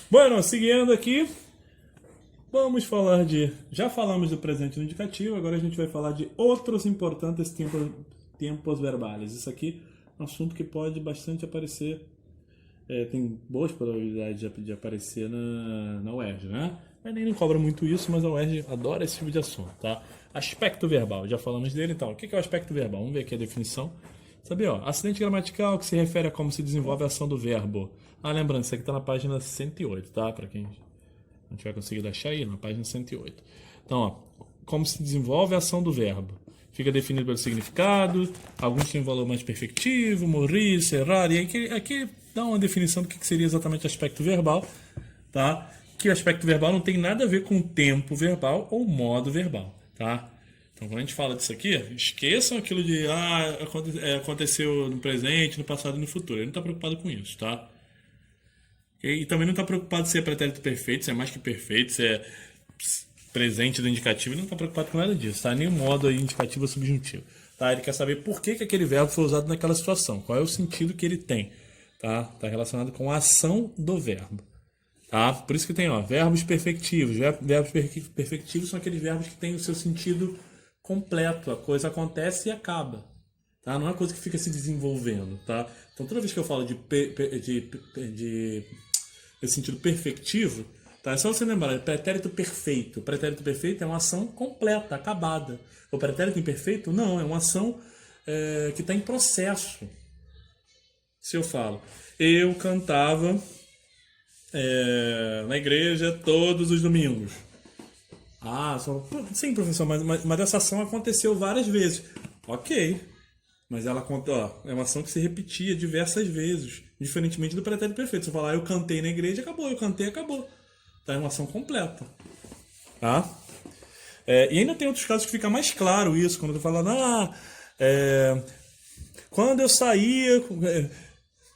Bueno, seguindo aqui, vamos falar de. Já falamos do presente no indicativo, agora a gente vai falar de outros importantes tempos verbais. Isso aqui é um assunto que pode bastante aparecer, tem boas probabilidades de aparecer na UERJ, né? A Enem não cobra muito isso, mas a UERJ adora esse tipo de assunto, tá? Aspecto verbal, já falamos dele então. O que é o aspecto verbal? Vamos ver aqui a definição. Sabe, ó, acidente gramatical que se refere a como se desenvolve a ação do verbo. Ah, lembrando, isso aqui está na página 108, tá? Para quem não tiver conseguido achar aí, na página 108. Então, ó, como se desenvolve a ação do verbo. Fica definido pelo significado, alguns têm um valor mais perfectivo, morrer, serrar, e aqui dá uma definição do que seria exatamente aspecto verbal, tá? Que o aspecto verbal não tem nada a ver com tempo verbal ou modo verbal, tá? Então, quando a gente fala disso aqui, esqueçam aquilo de aconteceu no presente, no passado e no futuro. Ele não está preocupado com isso, tá? E também não está preocupado se é pretérito perfeito, se é mais que perfeito, se é presente do indicativo. Ele não está preocupado com nada disso, tá? Nem o modo aí indicativo ou subjuntivo. Tá? Ele quer saber por que aquele verbo foi usado naquela situação, qual é o sentido que ele tem. Tá? Tá relacionado com a ação do verbo. Tá? Por isso que tem, ó, verbos perfectivos. Verbos perfectivos são aqueles verbos que têm o seu sentido completo. A coisa acontece e acaba. Tá? Não é uma coisa que fica se desenvolvendo. Tá? Então, toda vez que eu falo de esse sentido perfectivo, tá? É só você lembrar, pretérito perfeito. O pretérito perfeito é uma ação completa, acabada. O pretérito imperfeito, não, é uma ação que está em processo. Se eu falo, eu cantava na igreja todos os domingos. Ah, sim, professor, mas essa ação aconteceu várias vezes. Ok, mas ela conta, ó, é uma ação que se repetia diversas vezes, diferentemente do pretérito perfeito. Você falar, eu cantei na igreja, acabou, eu cantei, acabou. Tá, é uma ação completa. Tá? E ainda tem outros casos que fica mais claro isso, quando eu tô falando, quando eu saía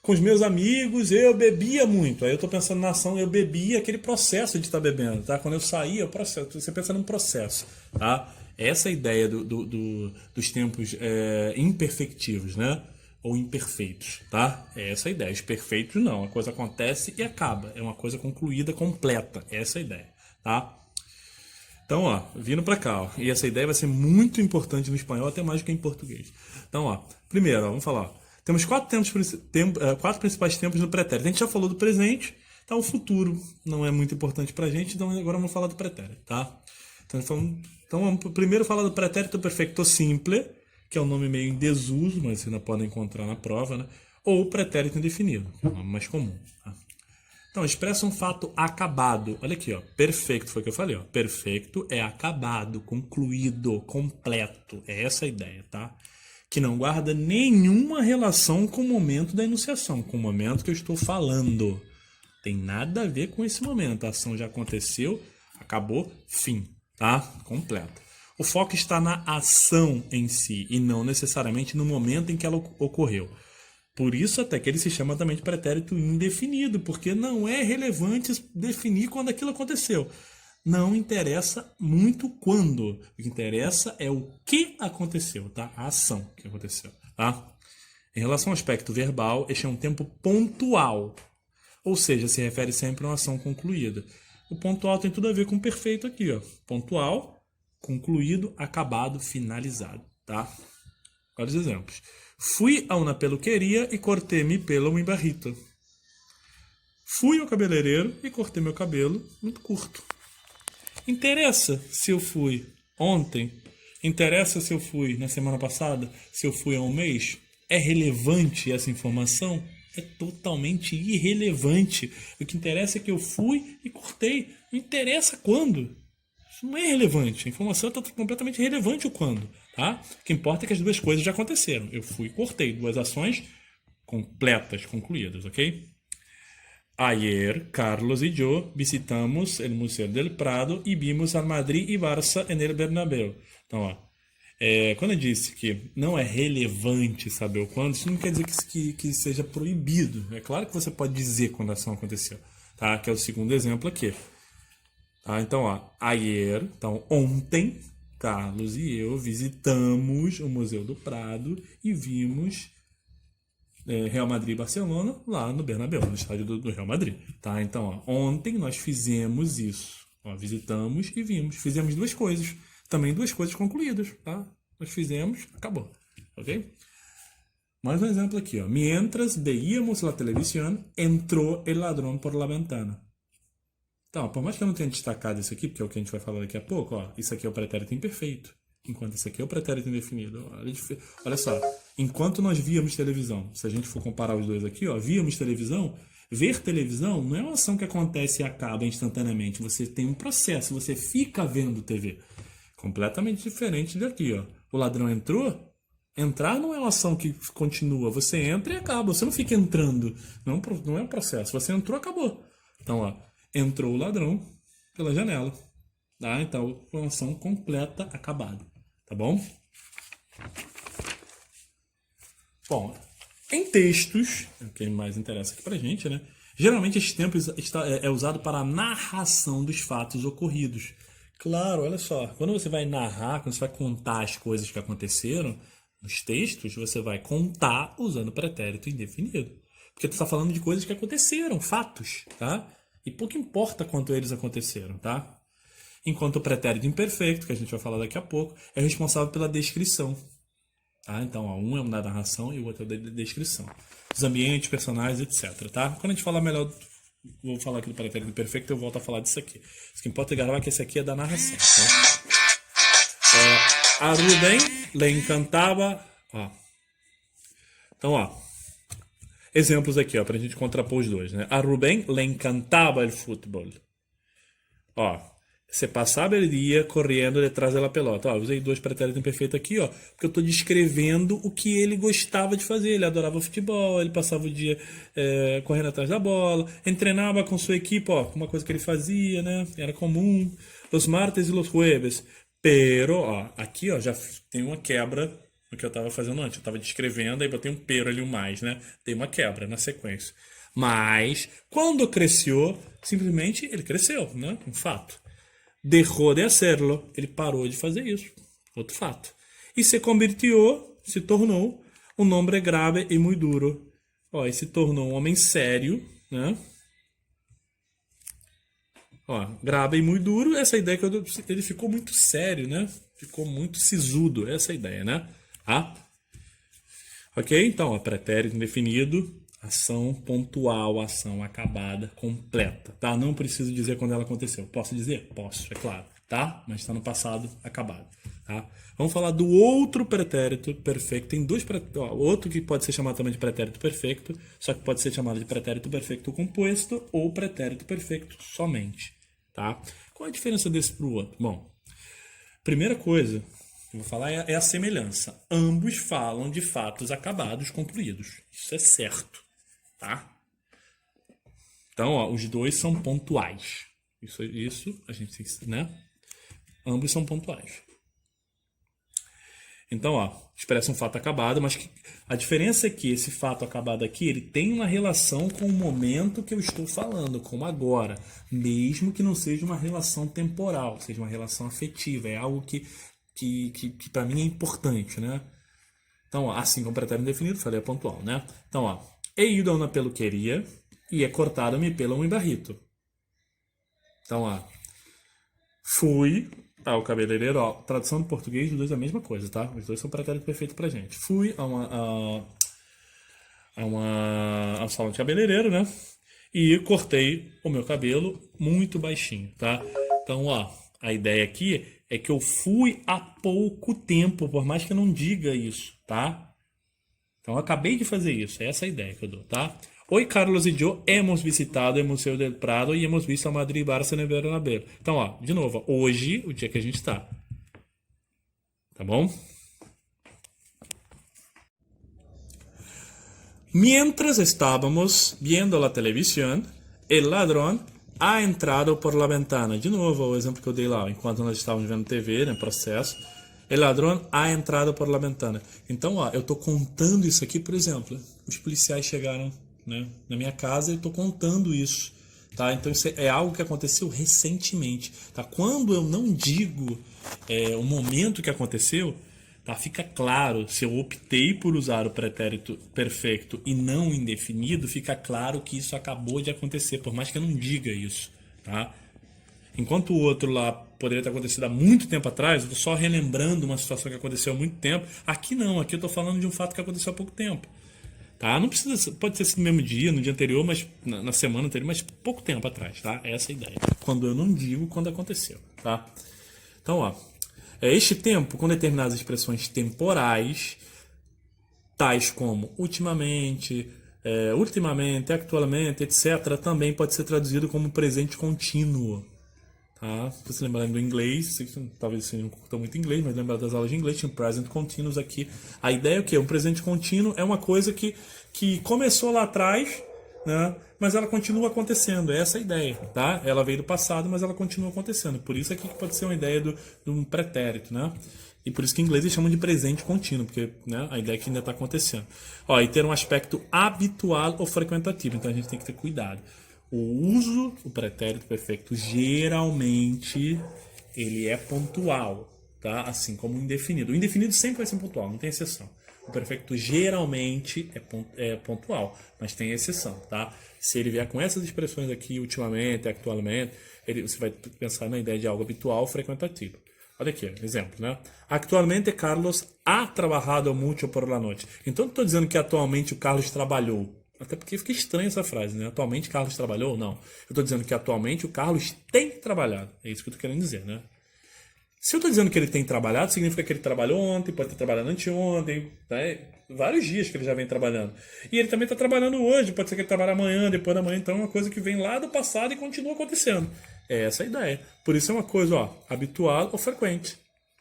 com os meus amigos, eu bebia muito. Aí eu tô pensando na ação, eu bebia aquele processo de estar bebendo, tá? Quando eu saía, o processo. Você pensa num processo, tá? Essa é a ideia dos tempos imperfectivos, né? Ou imperfeitos, tá? É essa a ideia. Os perfeitos não. A coisa acontece e acaba. É uma coisa concluída, completa. Essa é a ideia, tá? Então, ó, vindo para cá, ó, e essa ideia vai ser muito importante no espanhol, até mais do que em português. Então, ó, primeiro, ó, vamos falar. Ó, temos quatro principais tempos no pretérito. A gente já falou do presente, tá? O futuro não é muito importante pra gente, então agora vamos falar do pretérito, tá? Então vamos primeiro falar do pretérito perfeito simple, que é um nome meio em desuso, mas você ainda pode encontrar na prova, né? Ou pretérito indefinido, que é o nome mais comum, tá? Então, expressa um fato acabado. Olha aqui, ó. Perfeito, foi o que eu falei, ó. Perfeito é acabado, concluído, completo. É essa a ideia, tá? Que não guarda nenhuma relação com o momento da enunciação, com o momento que eu estou falando. Tem nada a ver com esse momento. A ação já aconteceu, acabou, fim, tá? Completo. O foco está na ação em si e não necessariamente no momento em que ela ocorreu. Por isso até que ele se chama também de pretérito indefinido, porque não é relevante definir quando aquilo aconteceu. Não interessa muito quando. O que interessa é o que aconteceu, tá? A ação que aconteceu, tá? Em relação ao aspecto verbal, este é um tempo pontual, ou seja, se refere sempre a uma ação concluída. O pontual tem tudo a ver com o perfeito aqui, ó. Pontual, concluído, acabado, finalizado, tá? Vários exemplos. Fui a uma peluqueria e cortei meu pelo em barrito. Fui ao cabeleireiro e cortei meu cabelo muito curto. Interessa se eu fui ontem? Interessa se eu fui na semana passada? Se eu fui há um mês? É relevante essa informação? É totalmente irrelevante. O que interessa é que eu fui e cortei. Não interessa quando. Isso não é relevante. A informação está completamente irrelevante o quando. Tá? O que importa é que as duas coisas já aconteceram. Eu fui e cortei. Duas ações completas, concluídas, ok? Ayer, Carlos y yo visitamos el Museo del Prado e vimos al Madrid e Barça en el Bernabéu. Então, ó, quando eu disse que não é relevante saber o quando, isso não quer dizer que seja proibido. É claro que você pode dizer quando a ação aconteceu, tá? Que é o segundo exemplo aqui. Tá? Então, ó, ayer, então ontem, Carlos e eu visitamos o Museu do Prado e vimos Real Madrid e Barcelona lá no Bernabéu, no estádio do Real Madrid, tá? Então, ó, ontem nós fizemos isso, ó, visitamos e vimos, fizemos duas coisas, também duas coisas concluídas, tá? Nós fizemos, acabou, ok? Mais um exemplo aqui, ó. Mientras veíamos la televisión, entró el ladrón por la ventana. Então, por mais que eu não tenha destacado isso aqui, porque é o que a gente vai falar daqui a pouco, ó, isso aqui é o pretérito imperfeito. Enquanto isso aqui é o pretérito indefinido. Olha só, enquanto nós víamos televisão, se a gente for comparar os dois aqui, ó, víamos televisão, ver televisão não é uma ação que acontece e acaba instantaneamente. Você tem um processo, você fica vendo TV. Completamente diferente daqui, ó. O ladrão entrou, entrar não é uma ação que continua. Você entra e acaba, você não fica entrando. Não é um processo. Você entrou, acabou. Então, ó, entrou o ladrão pela janela. Tá? Então, foi uma ação completa, acabada. Tá bom? Bom, em textos, é o que mais interessa aqui pra gente, né? Geralmente esse tempo é usado para a narração dos fatos ocorridos. Claro, olha só, quando você vai narrar, quando você vai contar as coisas que aconteceram, nos textos você vai contar usando pretérito indefinido. Porque tu está falando de coisas que aconteceram, fatos, tá? E pouco importa quanto eles aconteceram, tá? Enquanto o pretérito imperfeito, que a gente vai falar daqui a pouco, é responsável pela descrição. Tá? Então, ó, um é o da narração e o outro é o da descrição. Os ambientes, personagens, etc. Tá? Quando a gente falar melhor, vou falar aqui do pretérito imperfeito, eu volto a falar disso aqui. O que importa é gravar que esse aqui é da narração. Tá? A Rubén le encantava... Ó. Então, ó. Exemplos aqui, ó, pra gente contrapor os dois. Né? A Rubén le encantava el fútbol. Ó. Você passava o dia correndo detrás da pelota. Ó, usei dois pretéritos imperfeitos aqui, ó, porque eu estou descrevendo o que ele gostava de fazer. Ele adorava futebol, ele passava o dia correndo atrás da bola, ele treinava com sua equipe, ó, uma coisa que ele fazia, né? Era comum. Los martes e los jueves. Pero, ó, aqui, ó, já tem uma quebra no que eu estava fazendo antes. Eu estava descrevendo, aí botei um pero ali, um mais, né? Tem uma quebra na sequência. Mas, quando cresceu, simplesmente ele cresceu, né? Um fato. Dejó de hacerlo, ele parou de fazer isso, outro fato. E se convirtió, se tornou, um homem grave e muito duro. Ó, e se tornou um homem sério, né? Ó, grave e muito duro, essa ideia que ele ficou muito sério, né? Ficou muito sisudo, essa ideia, né? Tá? Ok? Então, ó, pretérito indefinido, ação pontual, ação acabada, completa, tá? Não preciso dizer quando ela aconteceu. Posso dizer? Posso, é claro, tá? Mas está no passado acabado, tá? Vamos falar do outro pretérito perfeito. Tem dois pretéritos, outro que pode ser chamado também de pretérito perfeito, só que pode ser chamado de pretérito perfeito composto ou pretérito perfeito somente, tá? Qual a diferença desse para o outro? Bom, primeira coisa que eu vou falar é a semelhança. Ambos falam de fatos acabados, concluídos. Isso é certo. Tá? Então, ó, os dois são pontuais. Isso a gente, né? Ambos são pontuais. Então, ó, expressa um fato acabado, mas a diferença é que esse fato acabado aqui, ele tem uma relação com o momento que eu estou falando, como agora, mesmo que não seja uma relação temporal, seja uma relação afetiva, é algo que para mim é importante, né? Então, ó, assim como pretérito indefinido, falei é pontual, né? Então, ó, he ido a uma peluqueria e he cortado mi pelo em barrito. Então, ó, fui ao cabeleireiro, ó, tradução do português, os dois é a mesma coisa, tá? Os dois são pretérito perfeito pra gente. Fui ao salão de cabeleireiro, né? E cortei o meu cabelo muito baixinho, tá? Então, ó, a ideia aqui é que eu fui há pouco tempo, por mais que eu não diga isso, tá? Então, eu acabei de fazer isso. É essa a ideia que eu dou, tá? Hoy, Carlos e eu hemos visitado o Museu del Prado e hemos visto a Madrid Barça no Bernabéu. Então, ó, de novo, hoje, o dia que a gente está. Tá bom? Mientras estábamos viendo la televisión, el ladrón ha entrado por la ventana. De novo, o exemplo que eu dei lá, enquanto nós estávamos vendo TV, né, processo. El ladrón ha entrado por la ventana. Então, ó, eu tô contando isso aqui, por exemplo. Os policiais chegaram, né, na minha casa e eu tô contando isso, tá? Então, isso é algo que aconteceu recentemente, tá? Quando eu não digo o momento que aconteceu, Tá? Fica claro, se eu optei por usar o pretérito perfeito e não indefinido, fica claro que isso acabou de acontecer, por mais que eu não diga isso. Tá? Enquanto o outro lá poderia ter acontecido há muito tempo atrás, eu estou só relembrando uma situação que aconteceu há muito tempo. Aqui não, aqui eu estou falando de um fato que aconteceu há pouco tempo. Tá? Não precisa, pode ser no mesmo dia, no dia anterior, mas na semana anterior, mas pouco tempo atrás, tá? Essa é a ideia. Quando eu não digo quando aconteceu, tá? Então, ó, este tempo com determinadas expressões temporais, tais como ultimamente, ultimamente, actualmente, etc., também pode ser traduzido como presente contínuo. Tá? Se você lembrarem do inglês, talvez você não curta muito inglês, mas lembrar das aulas de inglês, tinha um present continuous aqui. A ideia é o quê? Um presente contínuo é uma coisa que começou lá atrás, né? Mas ela continua acontecendo. É essa a ideia. Tá? Ela veio do passado, mas ela continua acontecendo. Por isso aqui que pode ser uma ideia de um pretérito. Né? E por isso que em inglês eles chamam de presente contínuo, porque né, a ideia é que ainda está acontecendo. Ó, e ter um aspecto habitual ou frequentativo. Então a gente tem que ter cuidado. O pretérito perfeito, geralmente, ele é pontual, tá? Assim como o indefinido. O indefinido sempre vai ser pontual, não tem exceção. O perfeito geralmente é pontual, mas tem exceção, tá? Se ele vier com essas expressões aqui, ultimamente, actualmente, você vai pensar na ideia de algo habitual, frequentativo. Olha aqui, exemplo, né? Actualmente Carlos ha trabajado mucho por la noite. Então, não estou dizendo que atualmente o Carlos trabalhou. Até porque fica estranha essa frase, né? Atualmente Carlos trabalhou ou não? Eu estou dizendo que atualmente o Carlos tem trabalhado. É isso que eu estou querendo dizer, né? Se eu estou dizendo que ele tem trabalhado, significa que ele trabalhou ontem, pode ter trabalhado anteontem, né? Vários dias que ele já vem trabalhando. E ele também está trabalhando hoje, pode ser que ele trabalhe amanhã, depois da manhã, então é uma coisa que vem lá do passado e continua acontecendo. É essa a ideia. Por isso é uma coisa, ó, habitual ou frequente,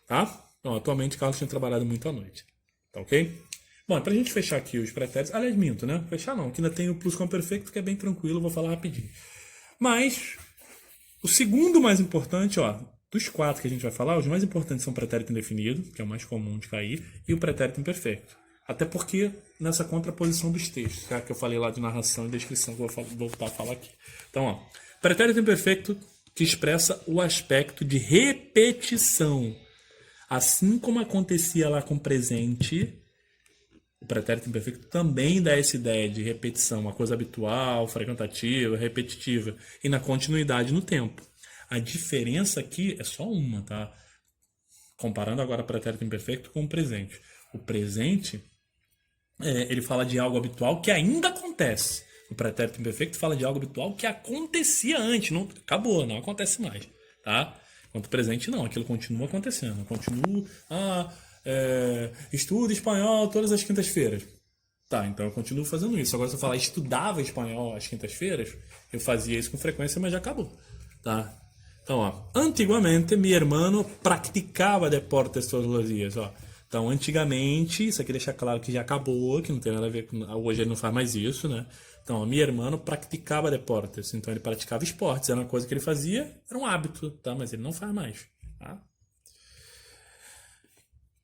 tá? Então, atualmente Carlos tem trabalhado muito à noite. Tá ok? Bom, pra gente fechar aqui os pretéritos, aliás, minto, né? Fechar não, que ainda tem o plusquamperfeito, que é bem tranquilo, vou falar rapidinho. Mas, o segundo mais importante, ó, dos 4 que a gente vai falar, os mais importantes são o pretérito indefinido, que é o mais comum de cair, e o pretérito imperfeito. Até porque nessa contraposição dos textos, que eu falei lá de narração e descrição, que eu vou voltar a falar aqui. Então, ó, pretérito imperfeito que expressa o aspecto de repetição. Assim como acontecia lá com o presente, o pretérito imperfeito também dá essa ideia de repetição, uma coisa habitual, frequentativa, repetitiva, e na continuidade no tempo. A diferença aqui é só uma, tá? Comparando agora o pretérito imperfeito com o presente. O presente, ele fala de algo habitual que ainda acontece. O pretérito imperfeito fala de algo habitual que acontecia antes, não acabou, não acontece mais, tá? Enquanto o presente não, aquilo continua acontecendo. Continua, estudo espanhol todas as quintas-feiras. Tá, então eu continuo fazendo isso. Agora, se eu falar estudava espanhol às quintas-feiras, eu fazia isso com frequência, mas já acabou. Tá? Então, ó, antigamente, meu irmão praticava deportes todos os dias. Ó. Então, antigamente, isso aqui deixa claro que já acabou, que não tem nada a ver com. Hoje ele não faz mais isso, né? Então, ó, meu irmão praticava deportes. Então, ele praticava esportes. Era uma coisa que ele fazia, era um hábito, tá? Mas ele não faz mais. Tá?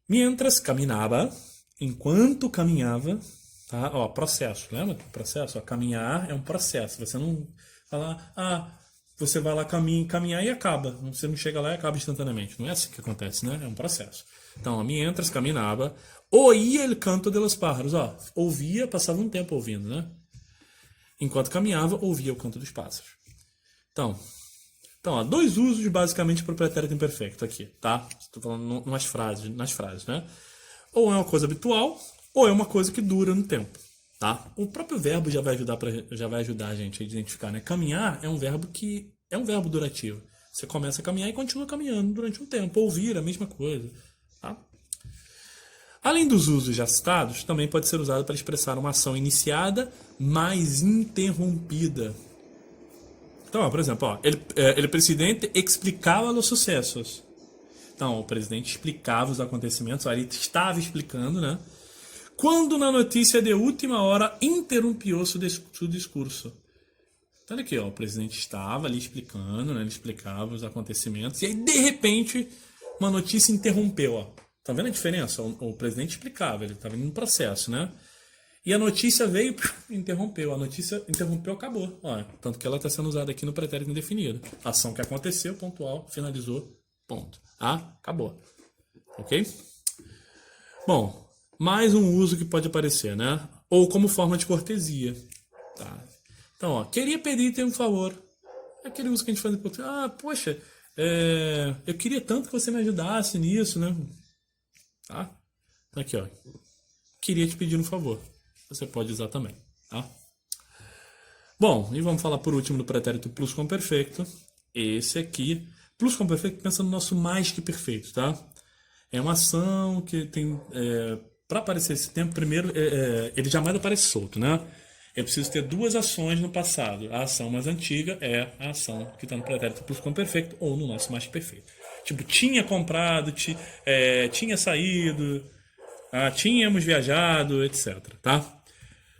Mientras caminhava, enquanto caminhava, tá? Ó, processo, lembra? Processo, ó, caminhar é um processo. Você não fala, você vai lá caminhar e acaba. Você não chega lá e acaba instantaneamente. Não é assim que acontece, né? É um processo. Então, ó, mientras caminhava, oía el canto de los pájaros. Ó, ouvia, passava um tempo ouvindo, né? Enquanto caminhava, ouvia o canto dos pássaros. Então, ó, 2 usos basicamente para o pretérito imperfeito aqui, tá? Estou falando nas frases, né? Ou é uma coisa habitual, ou é uma coisa que dura no tempo, tá? O próprio verbo já vai ajudar a gente a identificar, né? Caminhar é um verbo durativo. Você começa a caminhar e continua caminhando durante um tempo. Ouvir, a mesma coisa, tá? Além dos usos já citados, também pode ser usado para expressar uma ação iniciada, mas interrompida. Então, ó, por exemplo, ó, ele presidente explicava os sucessos. Então, o presidente explicava os acontecimentos, ó, ele estava explicando, né? Quando na notícia de última hora interrompiu seu discurso. Então, olha aqui, ó, o presidente estava ali explicando, né? Ele explicava os acontecimentos, e aí, de repente, uma notícia interrompeu, ó. Tá vendo a diferença? O presidente explicava, ele estava em um processo, né? E a notícia veio e interrompeu. A notícia interrompeu, acabou. Ó, tanto que ela está sendo usada aqui no pretérito indefinido. Ação que aconteceu, pontual, finalizou, ponto. Acabou. Ok? Bom, mais um uso que pode aparecer, né? Ou como forma de cortesia. Tá? Então, ó, queria pedir-te um favor. É aquele uso que a gente faz em português. Ah, poxa, eu queria tanto que você me ajudasse nisso, né? Tá? Aqui, ó. Queria te pedir um favor. Você pode usar também, tá? Bom, e vamos falar por último do pretérito plusquamperfeito. Esse aqui, plusquamperfeito, pensa no nosso mais que perfeito, tá? É uma ação que tem... para aparecer esse tempo, primeiro, ele jamais aparece solto, né? Eu preciso ter duas ações no passado. A ação mais antiga é a ação que está no pretérito plusquamperfeito ou no nosso mais que perfeito. Tipo, tinha comprado, tinha saído, tínhamos viajado, etc, tá?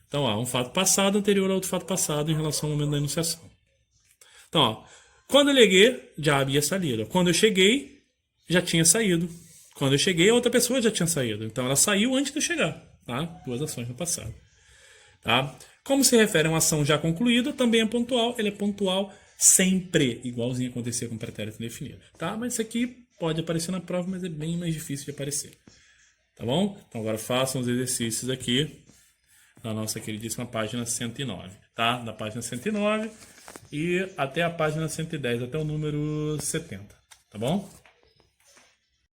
Então, ó, um fato passado anterior a outro fato passado em relação ao momento da enunciação. Então, ó, quando eu liguei, já havia saído. Quando eu cheguei, já tinha saído. Quando eu cheguei, a outra pessoa já tinha saído. Então, ela saiu antes de eu chegar. Tá? Duas ações no passado. Tá? Como se refere a uma ação já concluída, também é pontual. Ele é pontual sempre, igualzinho acontecia com o pretérito indefinido. Tá? Mas isso aqui pode aparecer na prova, mas é bem mais difícil de aparecer. Tá bom? Então, agora façam os exercícios aqui na nossa queridíssima página 109, tá? Da página 109 e até a página 110, até o número 70, tá bom?